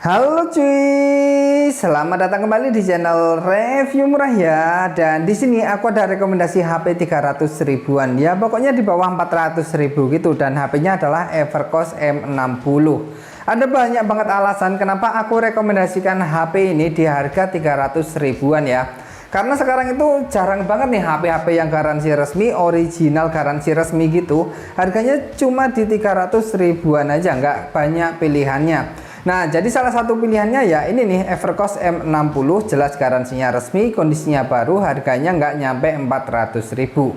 Halo cuy, selamat datang kembali di channel review murah ya. Dan di sini aku ada rekomendasi HP 300 ribuan ya, pokoknya di bawah 400 ribu gitu. Dan HP-nya adalah Evercost M60. Ada banyak banget alasan kenapa aku rekomendasikan HP ini di harga 300 ribuan ya. Karena sekarang itu jarang banget nih HP-HP yang garansi resmi, original garansi resmi gitu. Harganya cuma di 300 ribuan aja, nggak banyak pilihannya. Nah, jadi salah satu pilihannya ya ini nih, Evercost M60, jelas garansinya resmi, kondisinya baru, harganya nggak nyampe 400 ribu.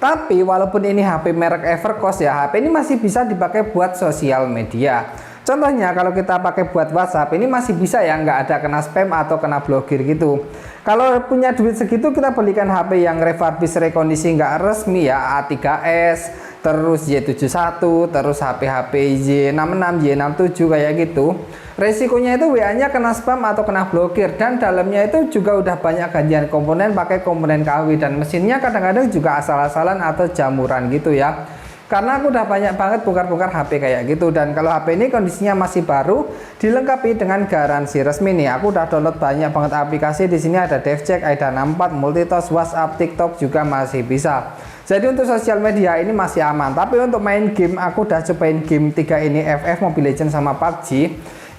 Tapi walaupun ini HP merek Evercost ya, HP ini masih bisa dipakai buat sosial media. Contohnya kalau kita pakai buat WhatsApp, ini masih bisa ya, nggak ada kena spam atau kena blokir gitu. Kalau punya duit segitu, kita belikan HP yang refurbish rekondisi nggak resmi ya, A3s, terus Y71, terus HP-HP Y66, Y67 kayak gitu. Resikonya itu WA-nya kena spam atau kena blokir, dan dalamnya itu juga udah banyak gantian komponen pakai komponen KW, dan mesinnya kadang-kadang juga asal-asalan atau jamuran gitu ya. Karena aku udah banyak banget bongkar-bongkar HP kayak gitu. Dan kalau HP ini kondisinya masih baru, dilengkapi dengan garansi resmi nih. Aku udah download banyak banget aplikasi. Di sini ada DevCheck, ada 64, Multitos, WhatsApp, TikTok juga masih bisa. Jadi untuk sosial media ini masih aman. Tapi untuk main game, aku udah cobain game 3 ini, FF, Mobile Legends sama PUBG.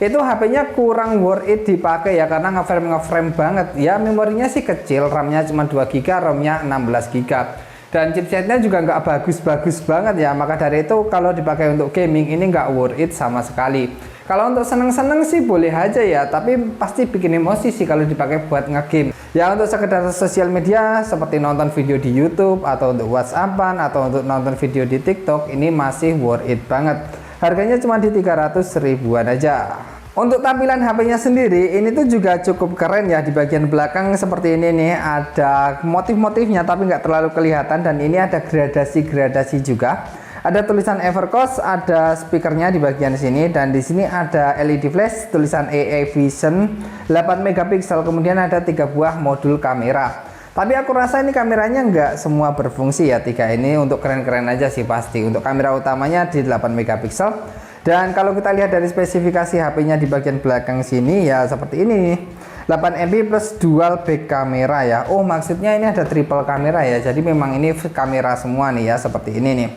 Itu HP-nya kurang worth it dipakai ya, karena ngeframe banget. Ya memorinya sih kecil, RAM-nya cuma 2 GB, ROM-nya 16 GB. Dan chipsetnya juga nggak bagus-bagus banget ya. Maka dari itu kalau dipakai untuk gaming ini nggak worth it sama sekali. Kalau untuk seneng-seneng sih boleh aja ya, tapi pasti bikin emosi sih kalau dipakai buat ngegame. Ya untuk sekedar sosial media seperti nonton video di YouTube, atau untuk WhatsAppan, atau untuk nonton video di TikTok, ini masih worth it banget. Harganya cuma di 300 ribuan aja. Untuk tampilan HP-nya sendiri, ini tuh juga cukup keren ya. Di bagian belakang seperti ini nih, ada motif-motifnya tapi nggak terlalu kelihatan, dan ini ada gradasi-gradasi juga. Ada tulisan Evercost, ada speakernya di bagian sini, dan di sini ada LED flash, tulisan AI Vision 8 megapiksel, kemudian ada 3 buah modul kamera. Tapi aku rasa ini kameranya nggak semua berfungsi ya, 3 ini untuk keren-keren aja sih pasti. Untuk kamera utamanya di 8 megapiksel. Dan kalau kita lihat dari spesifikasi HP-nya di bagian belakang sini ya seperti ini nih. 8 MP plus dual back kamera ya. Oh, maksudnya ini ada triple kamera ya. Jadi memang ini kamera semua nih ya, seperti ini nih.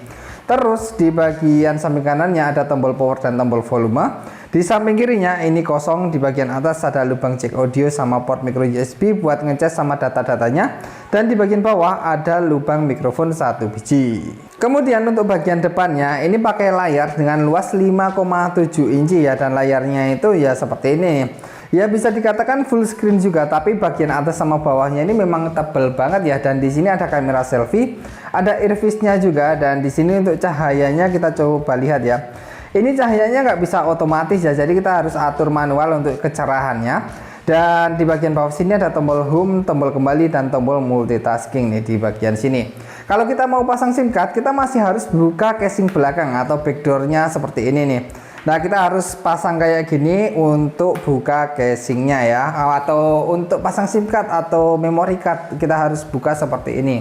Terus di bagian samping kanannya ada tombol power dan tombol volume. Di samping kirinya ini kosong, di bagian atas ada lubang jack audio sama port micro USB buat ngecas sama data-datanya. Dan di bagian bawah ada lubang mikrofon 1 biji. Kemudian untuk bagian depannya ini pakai layar dengan luas 5,7 inci ya, dan layarnya itu ya seperti ini. Ya bisa dikatakan full screen juga, tapi bagian atas sama bawahnya ini memang tebal banget ya. Dan di sini ada kamera selfie, ada iris-nya juga, dan di sini untuk cahayanya kita coba lihat ya. Ini cahayanya nggak bisa otomatis ya, jadi kita harus atur manual untuk kecerahannya. Dan di bagian bawah sini ada tombol home, tombol kembali, dan tombol multitasking nih di bagian sini. Kalau kita mau pasang SIM card, kita masih harus buka casing belakang atau backdoornya seperti ini nih. Nah, kita harus pasang kayak gini untuk buka casingnya ya, atau untuk pasang SIM card atau memory card kita harus buka seperti ini.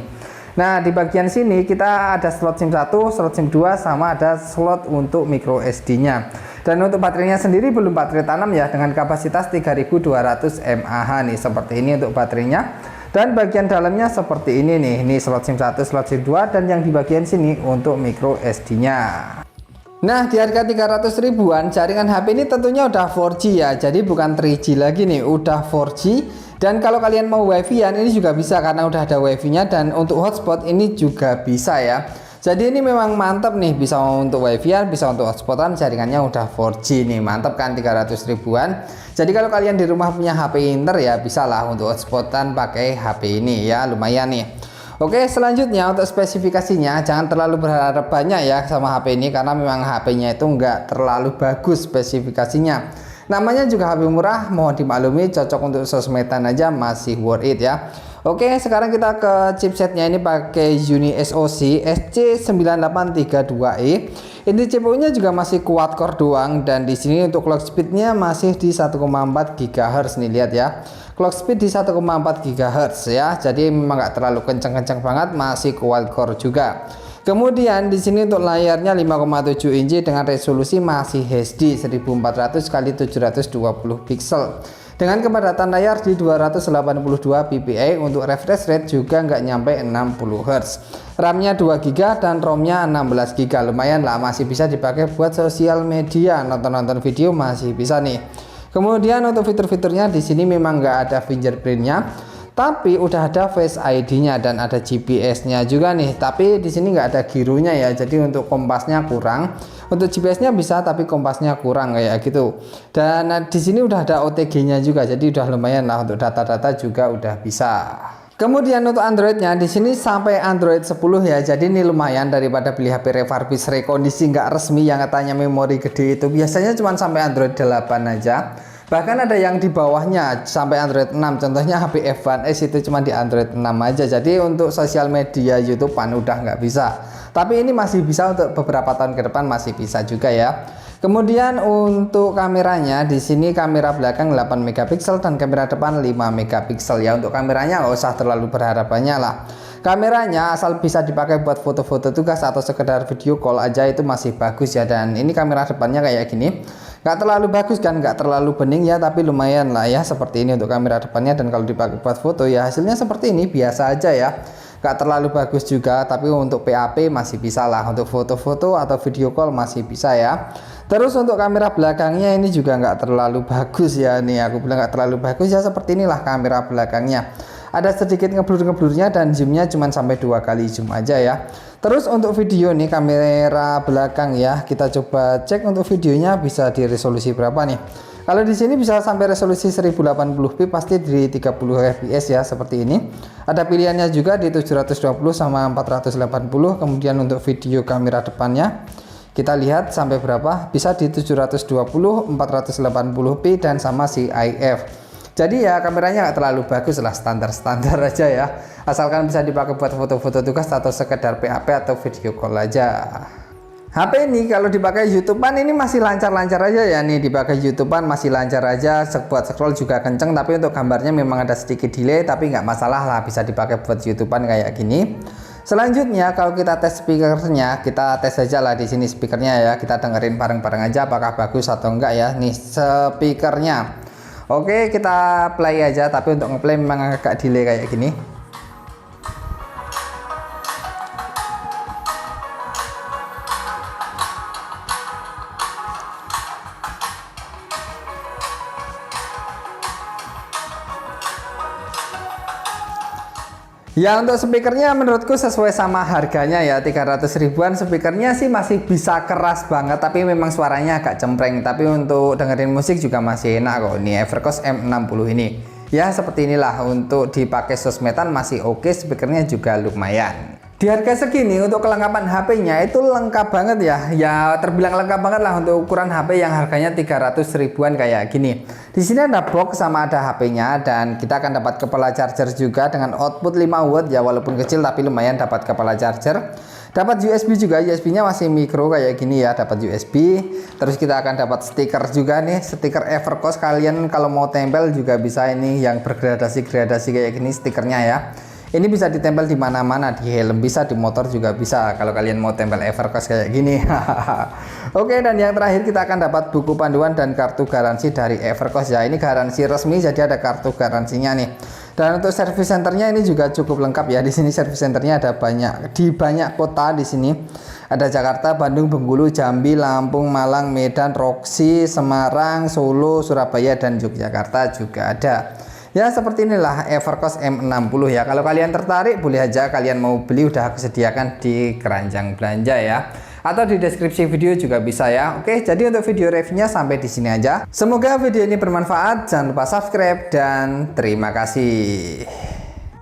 Nah, di bagian sini kita ada slot SIM 1, slot SIM 2, sama ada slot untuk micro SD-nya. Dan untuk baterainya sendiri belum baterai tanam ya, dengan kapasitas 3200 mAh nih, seperti ini untuk baterainya. Dan bagian dalamnya seperti ini nih, ini slot SIM 1, slot SIM 2, dan yang di bagian sini untuk micro SD-nya. Nah, di harga 300 ribuan, jaringan HP ini tentunya udah 4G ya, jadi bukan 3G lagi nih, udah 4G. Dan kalau kalian mau wifi-an ini juga bisa karena udah ada wifi-nya, dan untuk hotspot ini juga bisa ya. Jadi ini memang mantap nih, bisa untuk wifi-an, bisa untuk hotspotan, jaringannya udah 4G nih, mantap kan 300 ribuan. Jadi kalau kalian di rumah punya HP Inter ya bisa lah untuk hotspotan pakai HP ini ya, lumayan nih. Oke, selanjutnya untuk spesifikasinya jangan terlalu berharap banyak ya sama HP ini, karena memang HP-nya itu nggak terlalu bagus spesifikasinya. Namanya juga HP murah, mohon dimaklumi, cocok untuk sosmedan aja, masih worth it ya. Oke, sekarang kita ke chipsetnya, ini pakai Uni SoC SC9832E. Ini CPU-nya juga masih quad core doang, dan di sini untuk clock speed-nya masih di 1,4 GHz nih, lihat ya. Clock speed di 1,4 GHz ya. Jadi memang nggak terlalu kencang-kencang banget, masih quad core juga. Kemudian di sini untuk layarnya 5,7 inci dengan resolusi masih HD 1400 x 720 pixel. Dengan kepadatan layar di 282 ppi, untuk refresh rate juga nggak nyampe 60 Hz. RAM-nya 2 GB dan ROM-nya 16 GB. Lumayan lah, masih bisa dipakai buat sosial media, nonton-nonton video masih bisa nih. Kemudian untuk fitur-fiturnya di sini memang nggak ada fingerprint-nya, tapi udah ada Face ID-nya dan ada GPS-nya juga nih. Tapi di sini nggak ada gironya ya, jadi untuk kompasnya kurang. Untuk GPS-nya bisa, tapi kompasnya kurang kayak gitu. Dan di sini udah ada OTG-nya juga, jadi udah lumayan lah untuk data-data juga udah bisa. Kemudian untuk Android-nya di sini sampai Android 10 ya, jadi ini lumayan daripada beli HP refurbish rekondisi nggak resmi yang katanya memori gede itu. Biasanya cuma sampai Android 8 aja. Bahkan ada yang di bawahnya sampai Android 6, contohnya HP F1S itu cuma di Android 6 aja. Jadi untuk sosial media YouTube-an udah nggak bisa. Tapi ini masih bisa untuk beberapa tahun ke depan, masih bisa juga ya. Kemudian untuk kameranya di sini kamera belakang 8 megapiksel dan kamera depan 5 megapiksel ya. Untuk kameranya nggak usah terlalu berharap banyak lah. Kameranya asal bisa dipakai buat foto-foto tugas atau sekedar video call aja itu masih bagus ya. Dan ini kamera depannya kayak gini. Nggak terlalu bagus kan, nggak terlalu bening ya, tapi lumayan lah ya seperti ini untuk kamera depannya. Dan kalau dipakai buat foto ya hasilnya seperti ini, biasa aja ya, nggak terlalu bagus juga, tapi untuk PAP masih bisa lah, untuk foto-foto atau video call masih bisa ya. Terus untuk kamera belakangnya ini juga nggak terlalu bagus ya, nih aku bilang nggak terlalu bagus ya, seperti inilah kamera belakangnya. Ada sedikit ngeblur-ngeblurnya dan zoomnya cuma sampai 2 kali zoom aja ya. Terus untuk video nih kamera belakang ya, kita coba cek untuk videonya bisa di resolusi berapa nih. Kalau di sini bisa sampai resolusi 1080p, pasti di 30 fps ya seperti ini. Ada pilihannya juga di 720 sama 480. Kemudian untuk video kamera depannya kita lihat sampai berapa, bisa di 720, 480p dan sama CIF. Jadi ya kameranya nggak terlalu bagus lah, standar-standar aja ya, asalkan bisa dipakai buat foto-foto tugas atau sekedar PAP atau video call aja. HP ini kalau dipakai YouTube-an ini masih lancar-lancar aja ya, nih dipakai YouTube-an masih lancar aja, buat scroll juga kenceng. Tapi untuk gambarnya memang ada sedikit delay, tapi nggak masalah lah, bisa dipakai buat YouTube-an kayak gini. Selanjutnya kalau kita tes speakernya, kita tes aja lah di sini speakernya ya, kita dengerin bareng-bareng aja apakah bagus atau enggak ya. Nih speakernya. Oke, kita play aja, tapi untuk ngeplay memang agak delay kayak gini. Ya untuk speakernya menurutku sesuai sama harganya ya, 300 ribuan. Speakernya sih masih bisa keras banget, tapi memang suaranya agak cempreng. Tapi untuk dengerin musik juga masih enak kok. Ini Evercost M60 ini. Ya seperti inilah, untuk dipakai sosmedan masih oke, speakernya juga lumayan. Di harga segini untuk kelengkapan HP-nya itu lengkap banget ya. Ya terbilang lengkap banget lah untuk ukuran HP yang harganya 300 ribuan kayak gini. Di sini ada box sama ada HP-nya, dan kita akan dapat kepala charger juga dengan output 5 watt ya, walaupun kecil tapi lumayan dapat kepala charger. Dapat USB juga, USB-nya masih micro kayak gini ya, dapat USB. Terus kita akan dapat stiker juga nih, stiker Evercost. Kalian kalau mau tempel juga bisa, ini yang bergradasi-gradasi kayak gini stikernya ya. Ini bisa ditempel di mana-mana, di helm bisa, di motor juga bisa kalau kalian mau tempel Evercost kayak gini. Oke, dan yang terakhir kita akan dapat buku panduan dan kartu garansi dari Evercost ya. Ini garansi resmi, jadi ada kartu garansinya nih. Dan untuk service centernya ini juga cukup lengkap ya. Di sini service centernya ada banyak, di banyak kota di sini. Ada Jakarta, Bandung, Bengkulu, Jambi, Lampung, Malang, Medan, Roksi, Semarang, Solo, Surabaya, dan Yogyakarta juga ada. Ya seperti inilah Evercost M60 ya. Kalau kalian tertarik boleh aja kalian mau beli, udah aku sediakan di keranjang belanja ya, atau di deskripsi video juga bisa ya. Oke, jadi untuk video reviewnya sampai di sini aja. Semoga video ini bermanfaat. Jangan lupa subscribe dan terima kasih.